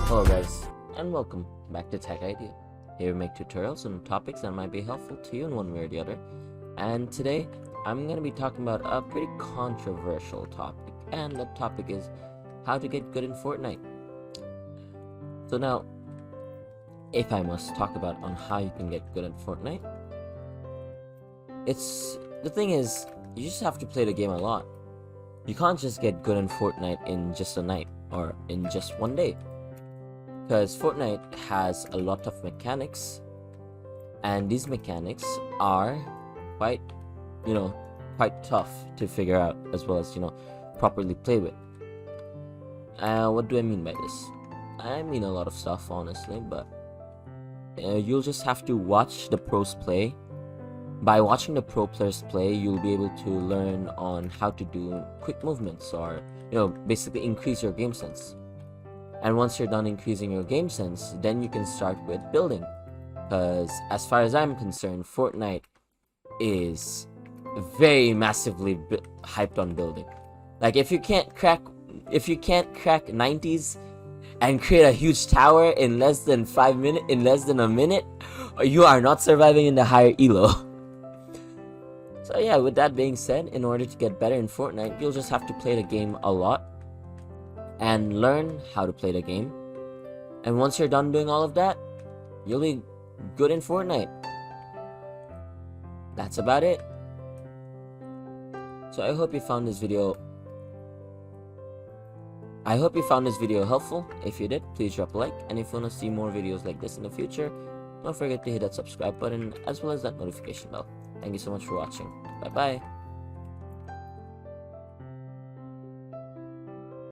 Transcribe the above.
Hello guys, and welcome back to Tech Idea. Here we make tutorials on topics that might be helpful to you in one way or the other. And today, I'm going to be talking about a pretty controversial topic, and the topic is how to get good in Fortnite. So now, if I must talk about on how you can get good at Fortnite, the thing is, you just have to play the game a lot. You can't just get good in Fortnite in just a night or in just one day. Because Fortnite has a lot of mechanics, and these mechanics are quite tough to figure out, as well as, properly play with. What do I mean by this? I mean a lot of stuff, honestly, but you'll just have to watch the pros play. By watching the pro players play, you'll be able to learn on how to do quick movements, or, basically increase your game sense. And once you're done increasing your game sense, then you can start with building. Because as far as I'm concerned, Fortnite is very massively hyped on building. Like, if you can't crack 90s and create a huge tower in less than a minute, you are not surviving in the higher elo. So yeah, with that being said, in order to get better in Fortnite, you'll just have to play the game a lot and learn how to play the game. And once you're done doing all of that, you'll be good in Fortnite. That's about it. So I hope you found this video helpful. If you did, please drop a like, and if you want to see more videos like this in the future, don't forget to hit that subscribe button as well as that notification bell. Thank you so much for watching. Bye bye.